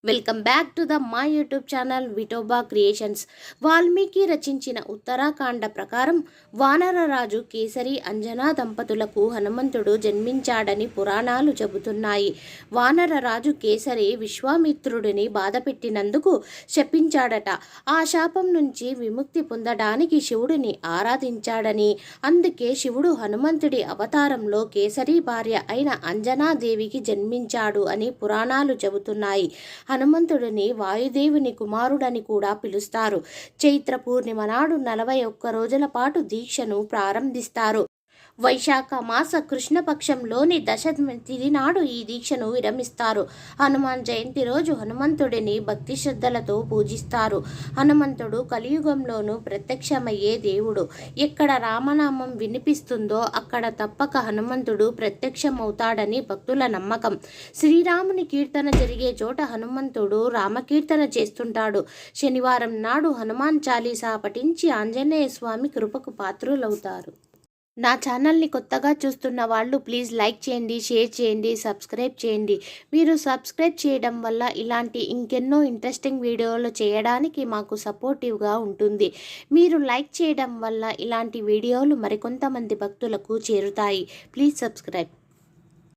Welcome back to the my YouTube channel Vithoba creations. Valmiki రచించిన ఉత్తరాఖండ ప్రకారం వానరరాజు కేసరి అంజనా దంపతులకు హనుమంతుడు జన్మించాడని పురాణాలు చెబుతున్నాయి. వానరరాజు కేసరి విశ్వామిత్రుడిని బాధపెట్టినందుకు శపించాడట. ఆ శాపం నుంచి విముక్తి పొందడానికి శివుడిని ఆరాధించాడని, అందుకే శివుడు హనుమంతుడి అవతారంలో కేసరి భార్య అయిన అంజనాదేవికి జన్మించాడు అని పురాణాలు చెబుతున్నాయి. హనుమంతుడిని వాయుదేవుని కుమారుడని కూడా పిలుస్తారు. చైత్ర పూర్ణిమ నాడు 41 రోజుల పాటు దీక్షను ప్రారంభిస్తారు. వైశాఖ మాస కృష్ణపక్షంలోని దశమి నాడు ఈ దీక్షను విరమిస్తారు. హనుమాన్ జయంతి రోజు హనుమంతుడిని భక్తి శ్రద్ధలతో పూజిస్తారు. హనుమంతుడు కలియుగంలోనూ ప్రత్యక్షమయ్యే దేవుడు. ఎక్కడ రామనామం వినిపిస్తుందో అక్కడ తప్పక హనుమంతుడు ప్రత్యక్షమవుతాడని భక్తుల నమ్మకం. శ్రీరాముని కీర్తన జరిగే చోట హనుమంతుడు రామకీర్తన చేస్తుంటాడు. శనివారం నాడు హనుమాన్ చాలీసా పఠించి ఆంజనేయ స్వామి కృపకు పాత్రులవుతారు. నా ఛానల్ని కొత్తగా చూస్తున్న వాళ్ళు ప్లీజ్ లైక్ చేయండి, షేర్ చేయండి, సబ్స్క్రైబ్ చేయండి. మీరు సబ్స్క్రైబ్ చేయడం వల్ల ఇలాంటి ఇంకెన్నో ఇంట్రెస్టింగ్ వీడియోలు చేయడానికి మాకు సపోర్టివ్గా ఉంటుంది. మీరు లైక్ చేయడం వల్ల ఇలాంటి వీడియోలు మరికొంతమంది భక్తులకు చేరుతాయి. Please subscribe.